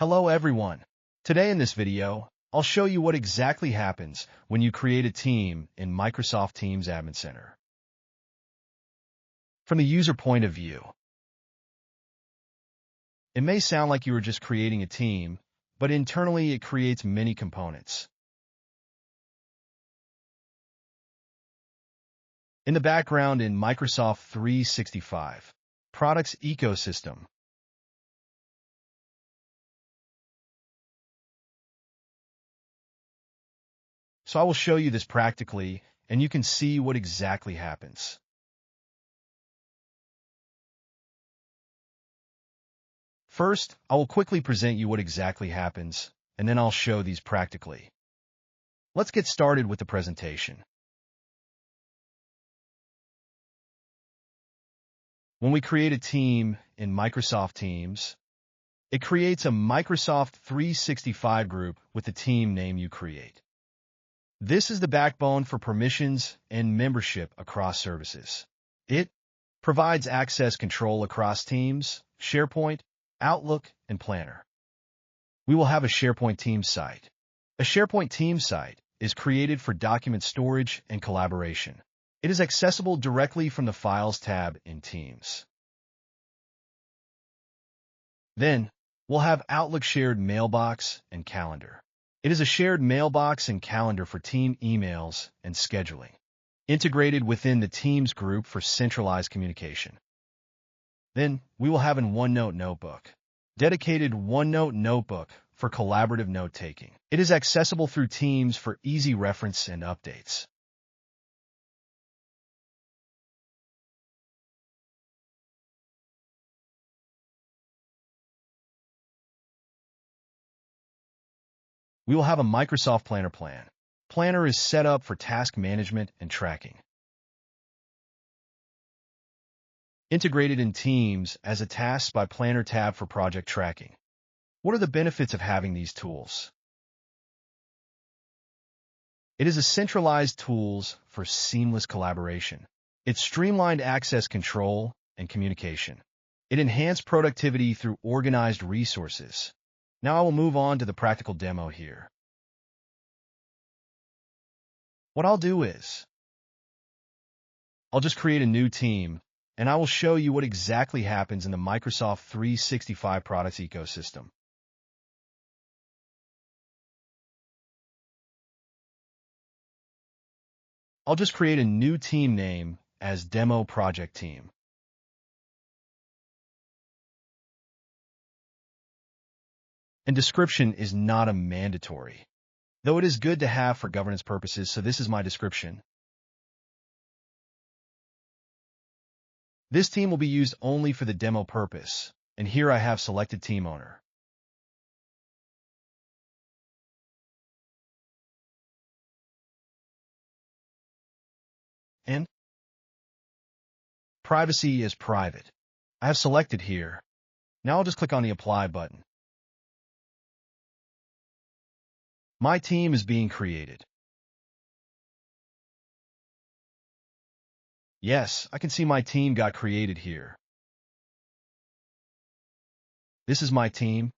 Hello everyone. Today in this video, I'll show you what exactly happens when you create a team in Microsoft Teams Admin Center. From the user point of view, it may sound like you are just creating a team, but internally it creates many components. In the background in Microsoft 365 Products Ecosystem, so I will show you this practically, and you can see what exactly happens. First, I will quickly present you what exactly happens, and then I'll show these practically. Let's get started with the presentation. When we create a team in Microsoft Teams, it creates a Microsoft 365 group with the team name you create. This is the backbone for permissions and membership across services. It provides access control across Teams, SharePoint, Outlook, and Planner. We will have a SharePoint Team Site. A SharePoint Team Site is created for document storage and collaboration. It is accessible directly from the Files tab in Teams. Then, we'll have Outlook Shared Mailbox and Calendar. It is a shared mailbox and calendar for team emails and scheduling, integrated within the Teams group for centralized communication. Then, we will have a OneNote notebook, dedicated OneNote notebook for collaborative note-taking. It is accessible through Teams for easy reference and updates. We will have a Microsoft Planner plan. Planner is set up for task management and tracking. Integrated in Teams as a Tasks by Planner tab for project tracking. What are the benefits of having these tools? It is a centralized tools for seamless collaboration. It streamlined access control and communication. It enhanced productivity through organized resources. Now I will move on to the practical demo here. What I'll do is, I'll just create a new team, and I will show you what exactly happens in the Microsoft 365 products ecosystem. I'll just create a new team name as Demo Project Team. And description is not a mandatory, though it is good to have for governance purposes, so this is my description. This team will be used only for the demo purpose, and here I have selected Team Owner. And Privacy is private. I have selected here. Now I'll just click on the Apply button. My team is being created. Yes, I can see my team got created here. This is my team.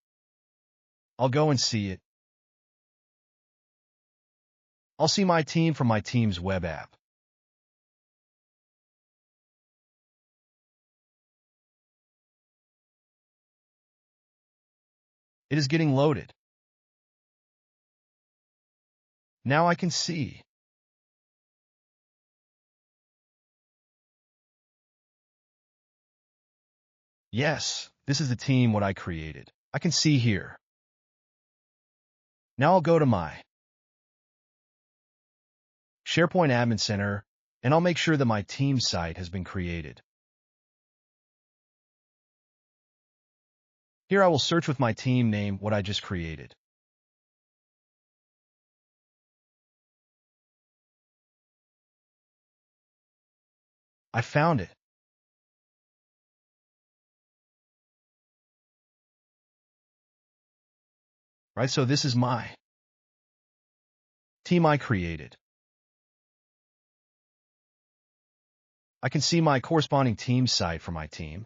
I'll go and see it. I'll see my team from my Teams web app. It is getting loaded. Now I can see. Yes, this is the team what I created. I can see here. Now I'll go to my SharePoint Admin Center, and I'll make sure that my team site has been created. Here I will search with my team name what I just created. I found it. Right, so this is my team I created. I can see my corresponding team site for my team.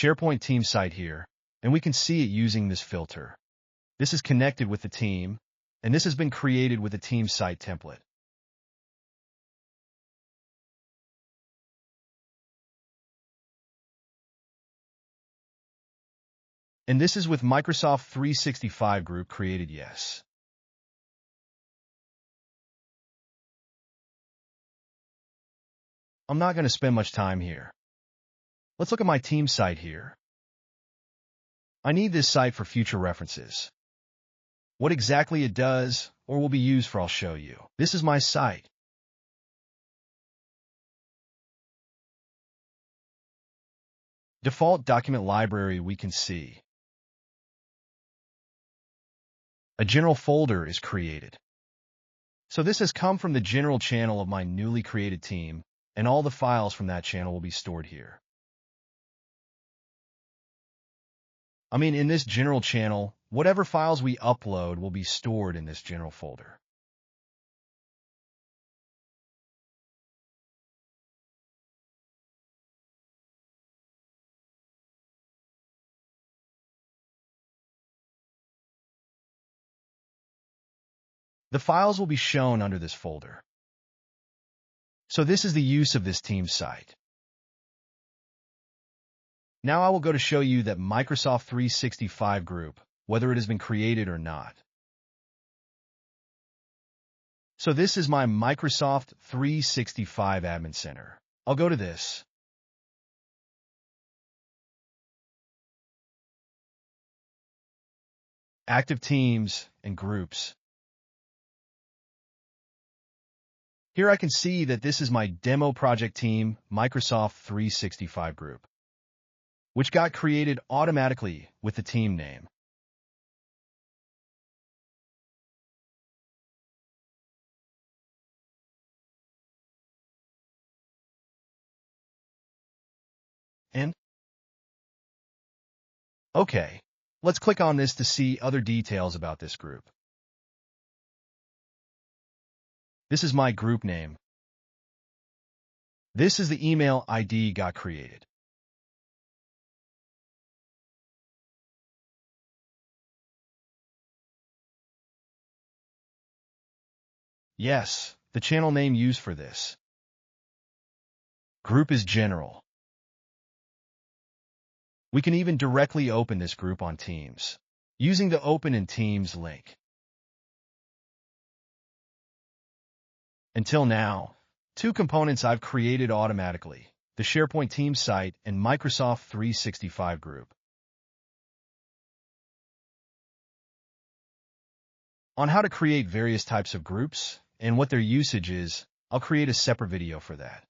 SharePoint Team Site here, and we can see it using this filter. This is connected with the team, and this has been created with a Team Site template. And this is with Microsoft 365 group created, yes. I'm not going to spend much time here. Let's look at my team site here. I need this site for future references. What exactly it does or will be used for, I'll show you. This is my site. Default document library we can see. A general folder is created. So this has come from the general channel of my newly created team, and all the files from that channel will be stored here. In this general channel, whatever files we upload will be stored in this general folder. The files will be shown under this folder. So this is the use of this team site. Now I will go to show you that Microsoft 365 group, whether it has been created or not. So this is my Microsoft 365 Admin Center. I'll go to this. Active Teams and Groups. Here I can see that this is my demo project team, Microsoft 365 group, which got created automatically with the team name. And okay, let's click on this to see other details about this group. This is my group name. This is the email ID got created. Yes, the channel name used for this group is general. We can even directly open this group on Teams using the Open in Teams link. Until now, two components I've created automatically, the SharePoint Team Site and Microsoft 365 group. On how to create various types of groups and what their usage is, I'll create a separate video for that.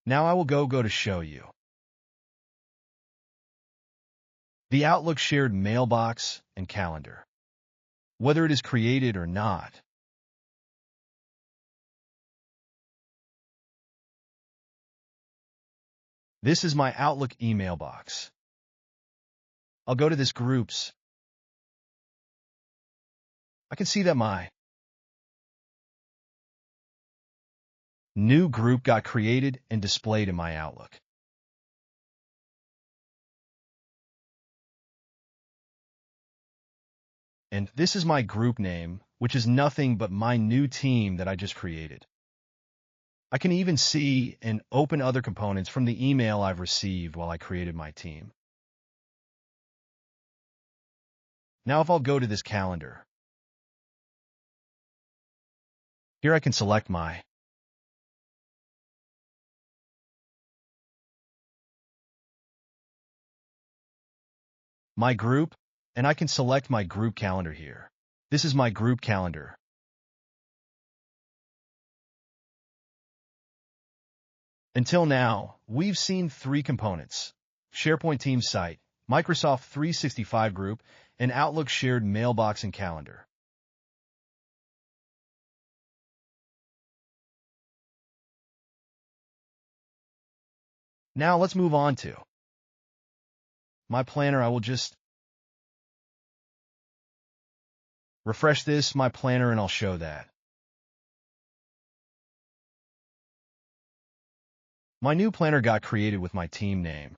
Now I will go to show you. The Outlook shared mailbox and calendar, whether it is created or not. This is my Outlook email box. I'll go to this groups. I can see that my new group got created and displayed in my Outlook. And this is my group name, which is nothing but my new team that I just created. I can even see and open other components from the email I've received while I created my team. Now if I'll go to this calendar, here I can select my group, and I can select my group calendar here. This is my group calendar. Until now, we've seen three components: SharePoint Team Site, Microsoft 365 group, and Outlook shared mailbox and calendar. Now let's move on to my planner. I will just refresh this, my planner, and I'll show that. My new planner got created with my team name.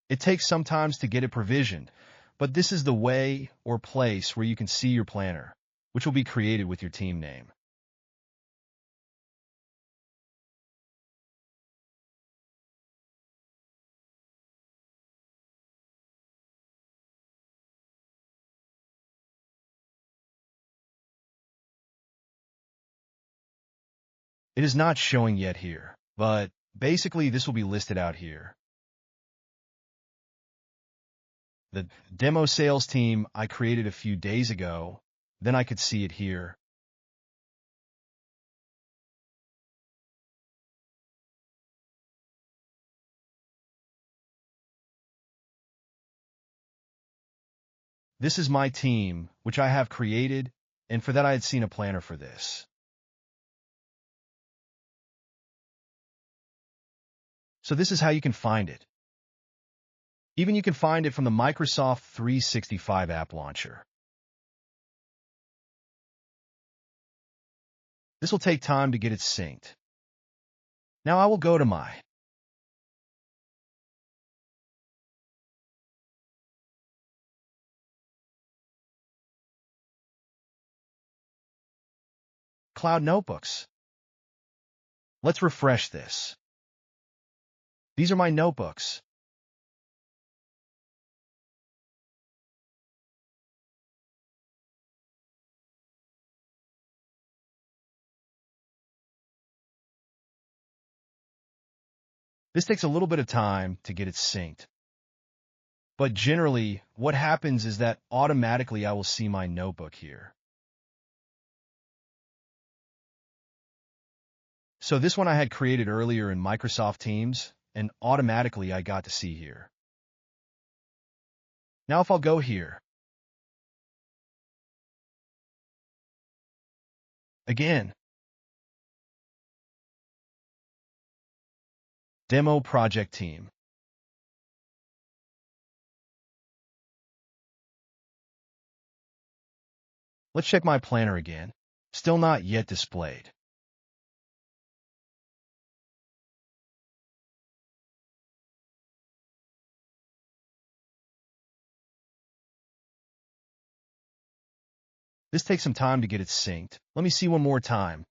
It takes some time to get it provisioned, but this is the way or place where you can see your planner, which will be created with your team name. It is not showing yet here, but basically this will be listed out here. The demo sales team I created a few days ago, then I could see it here. This is my team, which I have created, and for that I had seen a planner for this. So this is how you can find it. Even you can find it from the Microsoft 365 app launcher. This will take time to get it synced. Now I will go to my Cloud Notebooks. Let's refresh this. These are my notebooks. This takes a little bit of time to get it synced. But generally, what happens is that automatically I will see my notebook here. So this one I had created earlier in Microsoft Teams, and automatically I got to see here. Now if I'll go here, again, Demo Project Team. Let's check my planner again. Still not yet displayed. This takes some time to get it synced. Let me see one more time.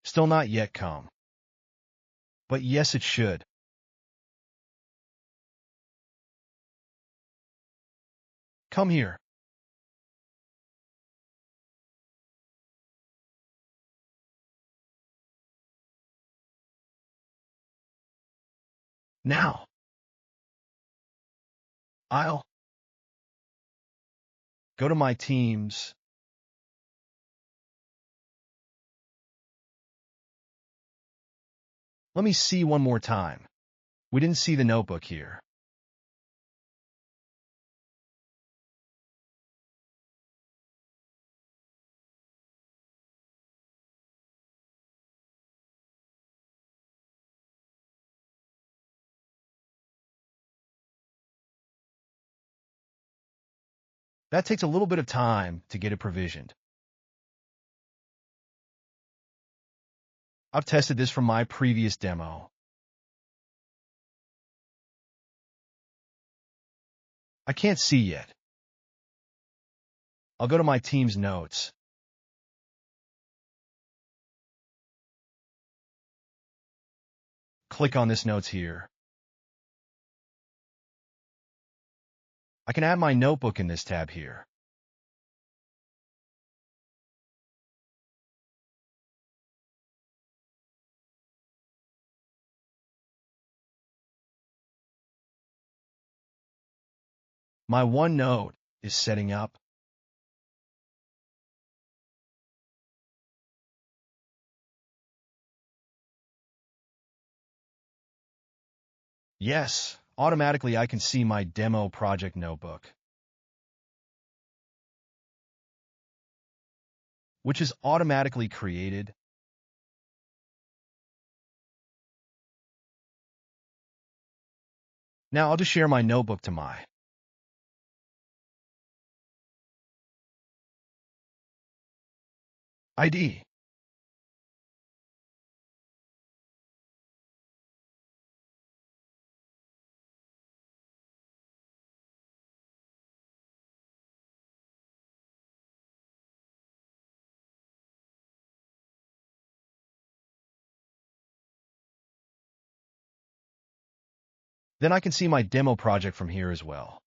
Still not yet come. But yes, it should. Come here. Now. I'll go to my Teams. Let me see one more time. We didn't see the notebook here. That takes a little bit of time to get it provisioned. I've tested this from my previous demo. I can't see yet. I'll go to my Teams notes. Click on this notes here. I can add my notebook in this tab here. My OneNote is setting up. Yes, automatically I can see my demo project notebook, which is automatically created. Now I'll just share my notebook to my ID. Then I can see my demo project from here as well.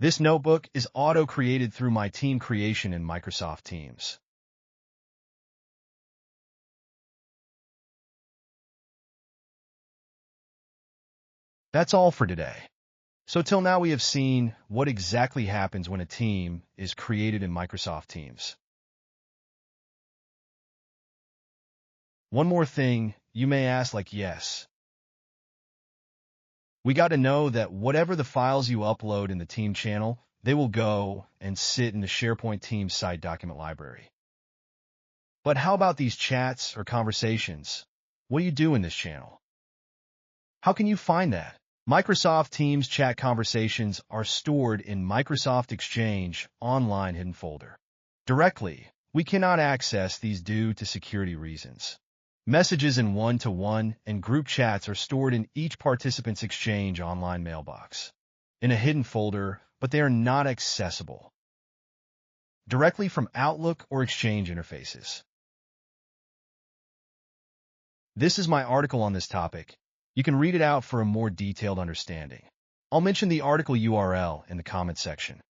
This notebook is auto-created through my team creation in Microsoft Teams. That's all for today. So till now we have seen what exactly happens when a team is created in Microsoft Teams. One more thing, you may ask yes. We got to know that whatever the files you upload in the team channel, they will go and sit in the SharePoint Team Site document library. But how about these chats or conversations? What do you do in this channel? How can you find that? Microsoft Teams chat conversations are stored in Microsoft Exchange online hidden folder. Directly, we cannot access these due to security reasons. Messages in one-to-one and group chats are stored in each participant's Exchange online mailbox, in a hidden folder, but they are not accessible directly from Outlook or Exchange interfaces. This is my article on this topic. You can read it out for a more detailed understanding. I'll mention the article URL in the comment section.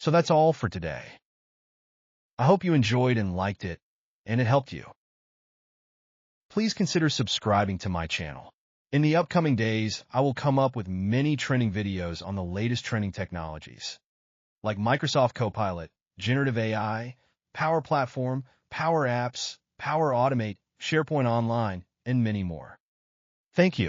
So that's all for today. I hope you enjoyed and liked it, and it helped you. Please consider subscribing to my channel. In the upcoming days, I will come up with many trending videos on the latest trending technologies, like Microsoft Copilot, Generative AI, Power Platform, Power Apps, Power Automate, SharePoint Online, and many more. Thank you.